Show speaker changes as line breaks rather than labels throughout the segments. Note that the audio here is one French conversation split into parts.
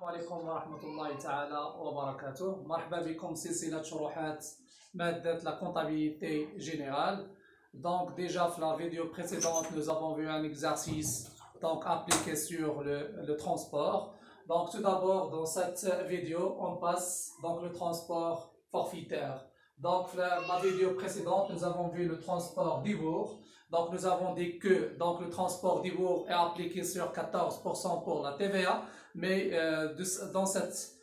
عليكم ورحمة الله تعالى وبركاته. مرحبا بكم سلسلة شروحات مادة la comptabilité générale. Donc déjà dans la vidéo précédente nous avons vu un exercice donc appliqué sur le transport. Donc tout d'abord dans cette vidéo on passe donc le transport forfaitaire. Donc la vidéo précédente nous avons vu le transport d'Ivoire. Donc nous avons dit que donc, le transport d'Ivoire est appliqué sur 14% pour la TVA. Mais dans cette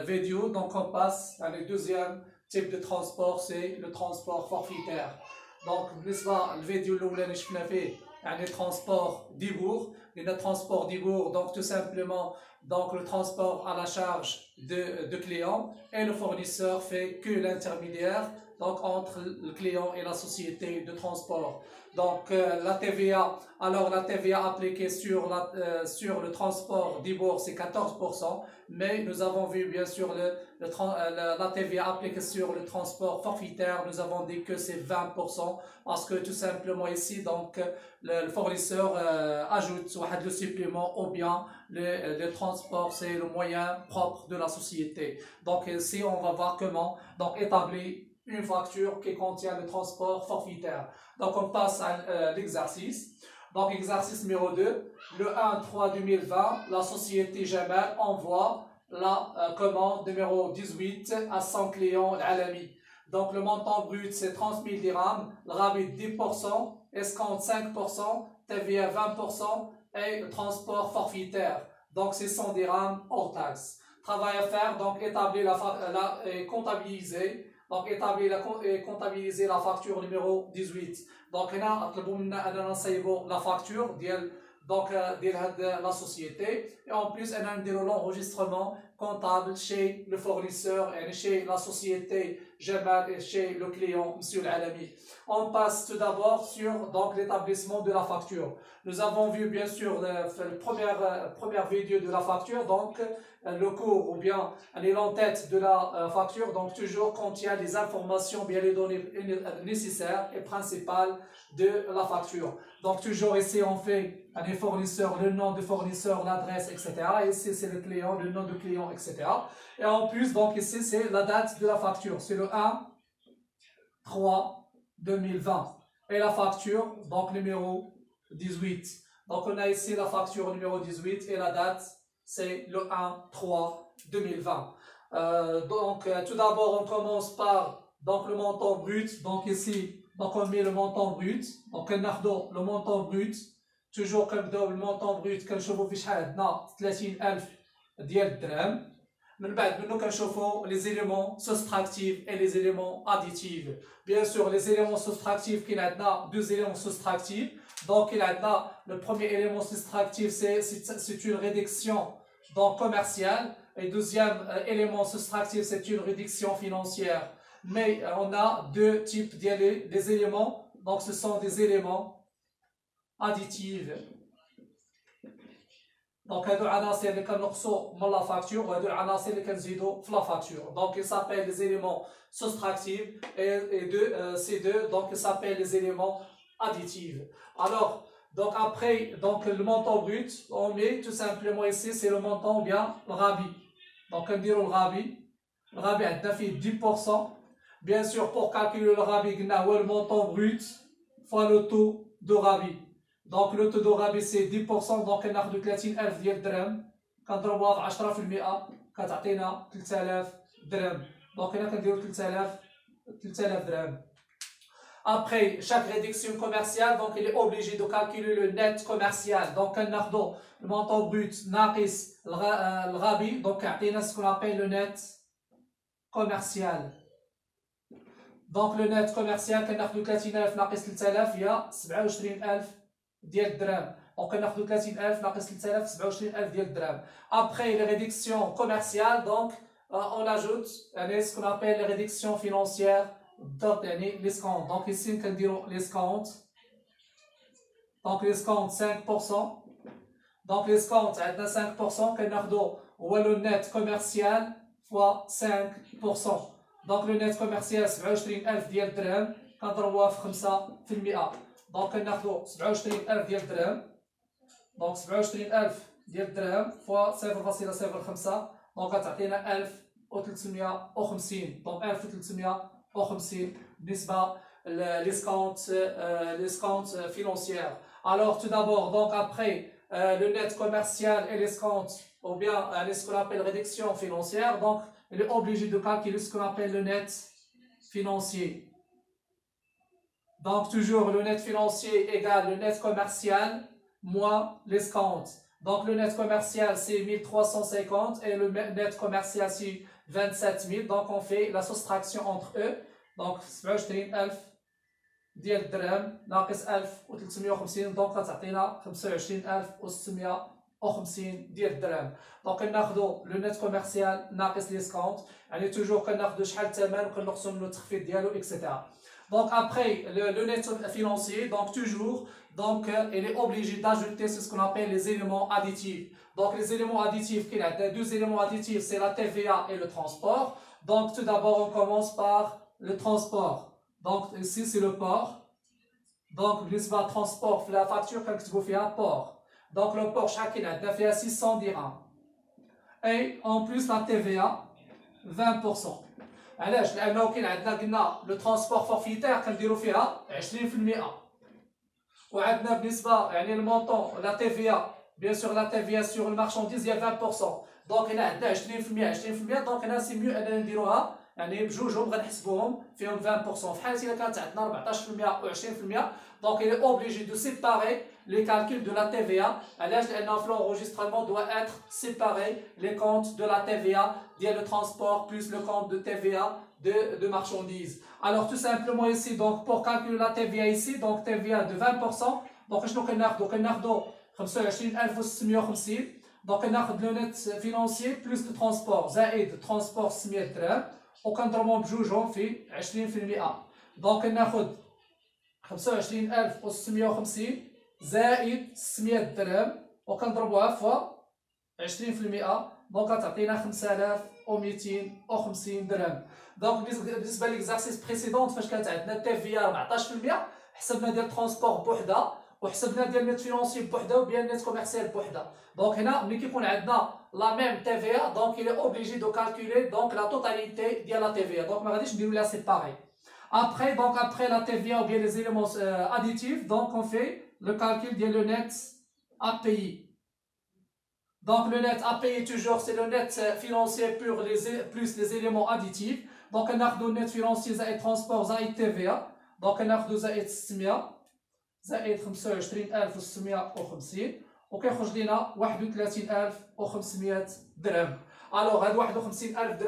vidéo, donc on passe à le deuxième type de transport, c'est le transport forfaitaire. Donc, la vidéo où nous avons fait le transport d'Ivoire. Le transport d'Ivoire, donc tout simplement, donc le transport à la charge de client et le fournisseur fait que l'intermédiaire donc entre le client et la société de transport. Donc la TVA, alors la TVA appliquée sur le transport d'Ivoire c'est 14%, mais nous avons vu bien sûr la TVA appliquée sur le transport forfaitaire, nous avons dit que c'est 20% parce que tout simplement ici donc le fournisseur ajoute le supplément ou bien le transport c'est le moyen propre de la société. Donc ici on va voir comment donc établir une facture qui contient le transport forfaitaire. Donc on passe à l'exercice. Donc exercice numéro 2, le 1-3-2020, la société Jamal envoie la commande numéro 18 à 100 clients l'Alami. Donc le montant brut c'est 30 000 dirhams, le rabais 10%, escompte 5%, TVA 20% et le transport forfaitaire. Donc c'est 100 dirhams hors taxe. Travail à faire, donc établir et comptabiliser. Donc établir et comptabiliser la facture numéro 18. Donc هنا طلبوا منا اننا نصيبوا la facture ديال donc ديال la société et en plus اننا نديروا l'enregistrement comptable chez le fournisseur et chez la société Jamal et chez le client Monsieur Al-Alami. On passe tout d'abord sur donc l'établissement de la facture. Nous avons vu bien sûr la première vidéo de la facture, donc le cours ou bien l'entête de la facture, donc toujours contient les informations, bien les données nécessaires et principales de la facture. Donc toujours ici on fait les fournisseurs, le nom du fournisseur, l'adresse, etc. Ici c'est le client, le nom du client, etc. Et en plus donc ici c'est la date de la facture, c'est le 1-3-2020 et la facture donc numéro 18. Donc on a ici la facture numéro 18 et la date c'est le 1-3-2020. Tout d'abord on commence par donc le montant brut. Donc ici donc on met le montant brut. Donc on a le montant brut. toujours كنبداو بالمونطون بروت كنشوفوا في شحال عندنا 30000 ديال الدرهم. من بعد منه كنشوفوا les éléments soustractifs et les éléments additifs. Bien sûr les éléments soustractifs كاين عندنا deux éléments soustractifs. Donc il a le premier élément soustractif c'est une réduction donc commerciale et deuxième élément soustractif c'est une réduction financière. Mais on a deux types des éléments, donc ce sont des éléments additifs. Donc هادو العناصر اللي كنقصوا من لا فاكتور وهادو العناصر اللي كنزيدوا في لا فاكتور. Donc ils s'appellent les éléments soustractifs et ces deux donc ils s'appellent les éléments additifs. Alors donc après donc le montant brut on met tout simplement ici c'est le montant ou bien le rabais. Donc نديروا le rabais عندنا فيه 10%. Bien sûr pour calculer le rabais قلنا هو le montant brut fois le taux de rabais. Donc le taux de rabais c'est 10%. donc كناخذوا 30000 ديال الدرهم كنضربوها في 10% كتعطينا 3000 درهم. donc هنا كنديروا 3000 درهم. Après chaque réduction commerciale, donc il est obligé de calculer le net commercial. Donc كناخذوا le montant brut ناقص le rabais. donc كيعطينا ce qu'on appelle le net commercial. Donc le net commercial كناخذوا 30000 ناقص 3000 هي 27000 ديال الدرهم. donc كناخذوا 30000 ناقص 3000 27000 ديال الدرهم. Après les réductions commerciales, donc on ajoute ce qu'on appelle les réductions financières. l'escompte. Donc ici كنديروا l'escompte. donc l'escompte 5%. donc l'escompte عندنا 5% كناخذوا هو le net commercial fois 5%. donc le net commercial 27000 ديال الدرهم كنضربوها في 5%. donc كناخذوا 27000 ديال الدرهم. donc 27000 ديال الدرهم فوا 0.05 دونك غتعطينا 1350 دونك 1350 بالنسبة l'escompte financière. Alors tout d'abord, donc après le net commercial et l'escompte, ou bien ce qu'on appelle réduction financière, donc il est obligé de calculer ce qu'on appelle le net financier. Donc toujours le net financier égale le net commercial moins l'escompte. Donc le net commercial c'est 1350 et le net commercial c'est 27 000. Donc on fait la soustraction entre eux. Donc 27000 ديال الدرهم ناقص 1350 دونك غتعطينا 25650 ديال الدرهم. دونك كناخذوا لو نت كوميرسيال ناقص ليسكونت يعني توجور كناخذوا شحال الثمن وكنقصوا منه التخفيض ديالو اكسيتيرا. Donc après le net financier, donc toujours, donc il est obligé d'ajouter ce qu'on appelle les éléments additifs. Donc les éléments additifs, il y a deux éléments additifs, c'est la TVA et le transport. Donc tout d'abord on commence par le transport. Donc ici c'est le port. Donc بالنسبة transport في la facture كنكتبوا فيها port. Donc le port شحال عندنا فيها 600 dirhams. Et en plus la TVA 20%. علاش؟ لأنه كاين عندنا قلنا لو ترونسبور فورفيتير كنديرو فيها 20%. وعندنا بالنسبة يعني المونطون لا TVA بيان سور لا TVA سور المارشانديز هي 20%. دونك هنا عندنا 20% دونك هنا سي ميو أننا نديروها يعني بجوجهم غنحسبوهم فيهم 20%. في حالة إلا كانت عندنا 14% و 20% دونك il est obligé de séparer les calculs de la TVA. علاش؟ لأنه في l'enregistrement doit être séparé les comptes de la TVA ديال le transport plus le compte de TVA de marchandises. Alors tout simplement ici donc pour calculer la TVA ici donc TVA de 20% donc شنو كناخدو 25650 donc كناخد le net financier plus le transport زائد transport 600 درهم وكنضربهم بجوجهم في 20%. دونك كناخد 25650 زائد 600 درهم وكنضربوها فوا 20% دونك غتعطينا 5250 درهم. دونك بالنسبه ليكزارسيس بريسيدونت فاش كانت عندنا التيفيا 14% حسبنا ديال الترونسبور بوحده وحسبنا ديال النت فينونسي بوحده وديال النت كوميرسيال بوحده. دونك هنا ملي كيكون عندنا لا ميم TVA donc il est obligé de calculer donc la totalité de la TVA. Donc ما غاديش نديرو لها séparé. Après la TVA ou bien les éléments additifs donc on fait le calcul de le net à payer. Donc le net à payer toujours c'est le net financier plus les éléments additifs. Donc on a le net financier زائد transport زائد TVA. Donc on a زائد 600 زائد 25650 وكيخرج لنا 31500 درهم. الوغ هاد 51000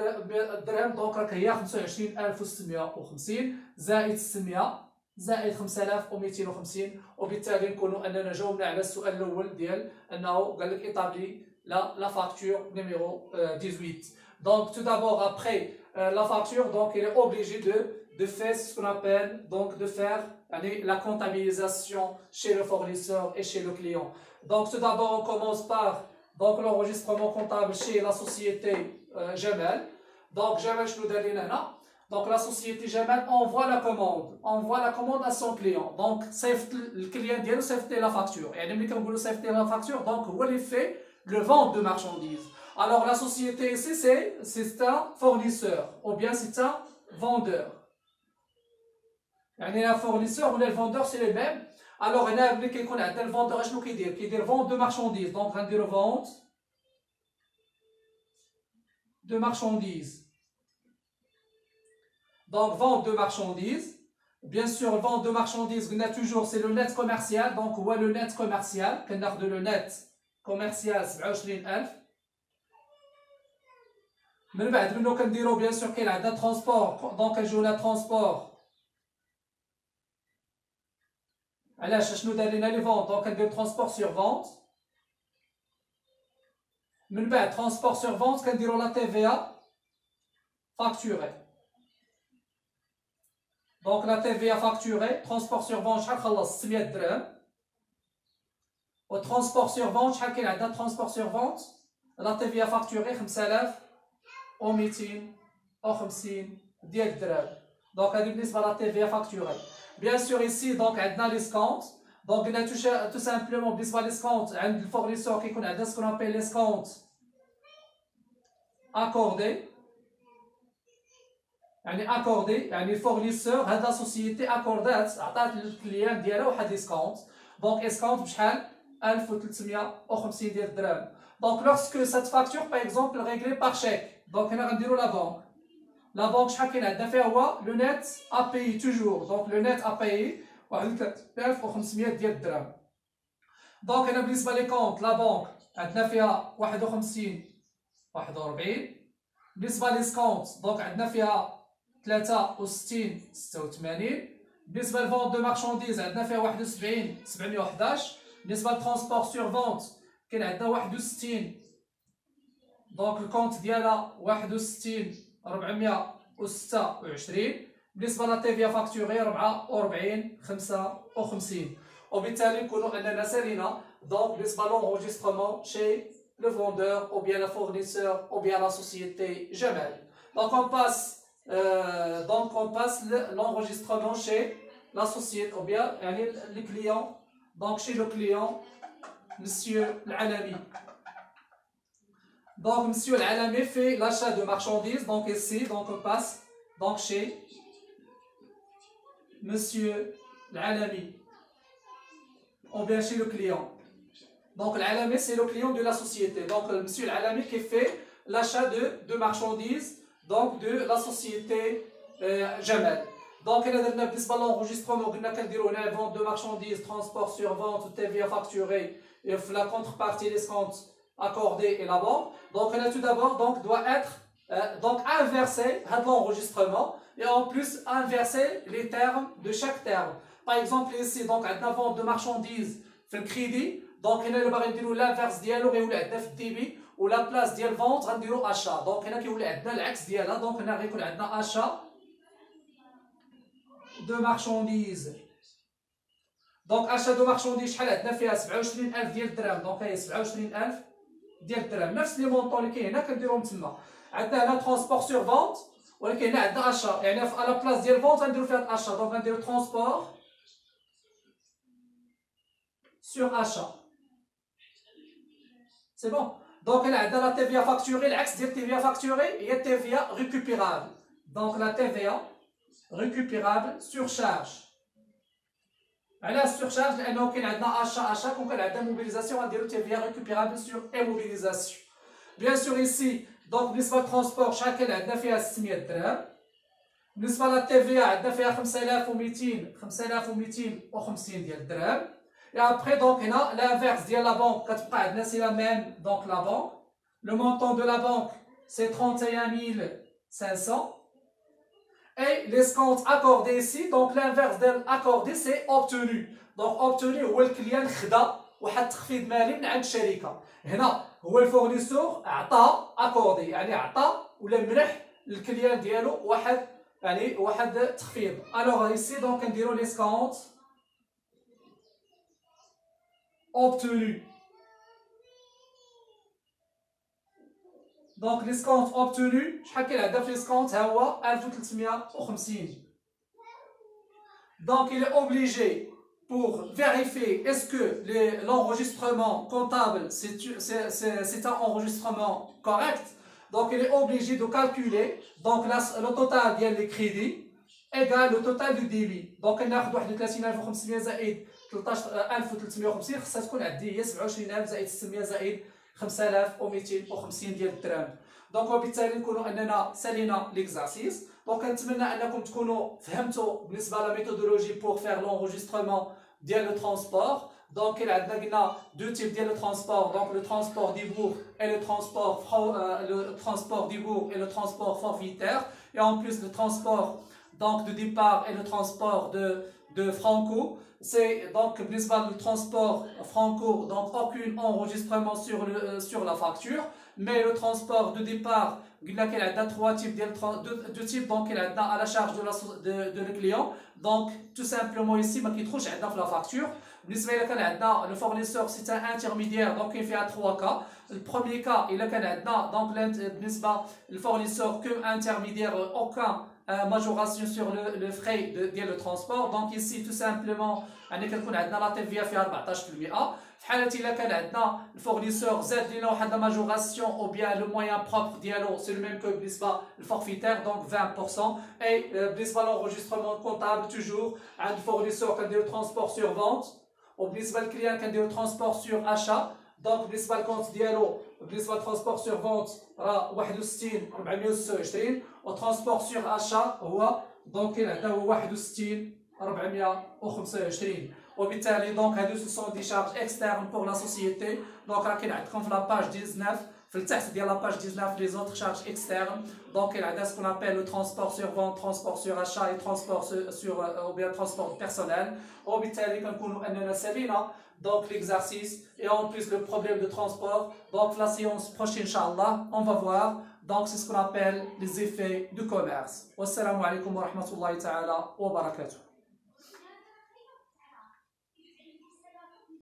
درهم دونك راك هي 25650 زائد 600 زائد 5250 وبالتالي نكونوا اننا جاوبنا على السؤال الاول ديال انه قال لك ايطابلي لا فاكتور نيميرو 18. Donc tout d'abord après la facture donc il est obligé de faire ce qu'on appelle donc de faire la comptabilisation chez le fournisseur et chez le client. Donc tout d'abord on commence par donc l'enregistrement comptable chez la société Jamal. Donc Jamal شنو دار لنا هنا؟ Donc la société Jamal envoie la commande à son client. Donc صيفط الكليان ديالو صيفط ليه لا فاكتور. يعني ملي كنقولوا صيفط ليه لا فاكتور donc هو اللي fait le vente de marchandises. Alors la société ici c'est un fournisseur ou bien c'est un vendeur. يعني un fournisseur ou le vendeur c'est le même. Alors هنا ملي كيكون عندنا الفوندور شنو كيدير vente de marchandises. Donc غنديرو vente de marchandises. Donc vente de marchandises. Bien sûr vente de marchandises قلنا toujours c'est le net commercial. Donc هو le net commercial كناخدو le net commercial 27000. من بعد منو كنديرو بيان سور كاين عندنا ترونسبور دونك كنجيونا ترونسبور. علاش شنو دار لنا لي فونت دونك كندير ترونسبور سور فونت. من بعد ترونسبور سور فونت كنديرو لا TVA فاكتوري. دونك لا TVA فاكتوري ترونسبور سور فونت شحال خلص 600 درهم و ترونسبور سور فونت شحال كاين عندنا ترونسبور سور فونت لا TVA فاكتوري 5250 ديال الدرهم. دونك هذه بالنسبه لا TVA فاكتوري. Bien sûr ici donc عندنا l'escompte. دونك قلنا تو سامبلومون بالنسبه ليسكونت عند الفورنيسور كيكون عندنا سكون ابيل ليسكونت اكوردي، يعني اكوردي يعني الفورنيسور هاد لا سوسيتي اكوردات عطات للكليان ديالها واحد ليسكونت، دونك اسكونت بشحال 1350 ديال الدراهم. دونك لوغسكو سات فاكتور باغ اكزومبل ريغلي باغ شيك، دونك هنا غنديرو لا بانك. لا بانك شحال كاين عندنا فيها هو لو نيت ا بيي توجور، دونك لو نيت ا بيي 13500 ديال الدراهم. دونك هنا بالنسبه لي كونت لا بانك عندنا فيها 51 41، بالنسبه لي سكونت دونك عندنا فيها 63 86، بالنسبه للفونت دو مارشانديز عندنا فيها 71 711، بالنسبه للترونسبور سور فونت كاين عندنا 61، دونك الكونت ديالها 61 426، بالنسبه لا تي في فاكتوري 44 55، وبالتالي نكونوا اننا سالينا دونك بالنسبه لونغوجيسترمون شي le vendeur ou bien le fournisseur ou bien la société Jamal. Donc on passe l'enregistrement chez la société ou bien le client, donc chez le client Monsieur Al-Alami. Donc Monsieur Al-Alami fait l'achat de marchandises, donc ici donc on passe donc chez Monsieur Al-Alami ou bien chez le client. Donc l'Alami c'est le client de la société. Donc Monsieur l'Alami qui fait l'achat de marchandises donc de la société Jamal. Donc il y a l'enregistrement, on a la vente de marchandises, transport sur vente, TVA facturée, et la contrepartie des comptes accordés et la banque. Donc il y a tout d'abord donc doit être donc inversé l'enregistrement et en plus inverser les termes de chaque terme. Par exemple ici donc la vente de marchandises fait le crédit. Donc هنا اللي باغي نديرو لافيرس ديالو غيولي عندنا في الديبي ولا بلاص ديال فونت غنديرو اشا، دونك هنا كيولي عندنا العكس ديالها، دونك هنا غيكون عندنا اشا دو مارشانديز. دونك اشا دو مارشانديز شحال عندنا فيها 27000 ديال الدراهم، دونك هي 27000 ديال الدراهم، نفس لي مونطون اللي كاين هنا كنديروهم تما. عندنا هنا ترونسبور سور فونت ولكن هنا عندنا اشا، يعني في على بلاص ديال فونت غنديرو فيها الاشا، دونك غنديرو ترونسبور سور اشا. C'est bon. Donc là, dans la TVA facturée, l'axe de TVA facturée, il y a TVA récupérable. Donc la TVA récupérable surcharge. La surcharge, il y a un achat, donc il y a une mobilisation, on dit TVA récupérable sur immobilisation. Bien sûr ici, donc le transport, chacun a fait 600 dirhams. La TVA a fait 5250 dirhams. Et après, donc, l'inverse de la banque, c'est la même, donc la banque. Le montant de la banque, c'est 31 500. Et l'escompte accordé ici, donc l'inverse de l'accordé, c'est obtenu. Donc, obtenu, où le client خدا واحد تخفيض مالي من عند الشركة. هنا هو الفورنيسور عطى accordé، يعني عطى ولا منح للكليان ديالو واحد تخفيض. Alors ici, donc, نديرو l'escompte obtenu. Donc l'escompte obtenu, شحال كاين عندنا في l'escompte هو 1350. Donc il est obligé pour vérifier est-ce que l'enregistrement comptable c'est un enregistrement correct. Donc il est obligé de calculer donc le total ديال les crédits égale le total du débit. Donc ناخذ 31500 زائد 13350 خصها تكون عندي هي 27000 زائد 600 زائد 5250 ديال الدراهم. دونك وبالتالي نكونوا اننا سالينا ليكزارسيس. دونك كنتمنى انكم تكونوا فهمتوا بالنسبه لا ميثودولوجي بور فير لونجسترمون ديال لو ترونسبور. دونك كاين عندنا قلنا دو تيب ديال لو ترونسبور، دونك لو ترونسبور ديبور اي لو ترونسبور ديبور اي لو ترونسبور فورفيتير، et en plus le transport donc de départ et le transport de Franco. C'est donc le transport Franco, donc aucun enregistrement sur la facture, mais le transport de départ, il y a trois types, deux types, donc il y a à la charge de le client. Donc tout simplement ici, qui trouve dans la facture. Le fournisseur c'est un intermédiaire, donc il fait à trois cas. Le premier cas, il y a donc le fournisseur comme intermédiaire, aucun majoration sur le frais de le transport. Donc ici tout simplement يعني كتكون عندنا لا تي في فيها 14%. في حالة إلا كان عندنا الفورنيسور زاد لنا واحد لا ماجوراسيون أو بيان لو موان بروبر ديالو سي لو ميم كو بالنسبة للفورفيتير دونك 20%. اي بالنسبة للانغوجيسترمون كونطابل توجور عند الفورنيسور كنديرو ترونسبور سور فونت، وبالنسبة للكليان كنديرو ترونسبور سور أشا. دونك بالنسبة للكونت ديالو بالنسبة للترونسبور سور فونت راه 61 426، وترونسبور سور أشا هو دونك كاين عندنا هو 61 425. وبالتالي دونك هادو سون دي شارج اكسترن بور لا سوسيتي. دونك راه كاين عندكم في لاباج 19 في التحت ديال لاباج 19 لي زوتر شارج اكسترن. دونك كاين عندنا سكون ابل لو ترونسبور سور فونت، ترونسبور سور اشا، اي ترونسبور سور او بيان ترونسبور بيرسونيل. وبالتالي كنكونوا اننا سالينا دونك ليكزارسيس اي اون بليس لو بروبليم دو ترونسبور. دونك لا سيونس بروشين ان شاء الله اون فا فوار دونك سي سكون ابل لي زيفي دو كوميرس. والسلام عليكم ورحمه الله تعالى وبركاته.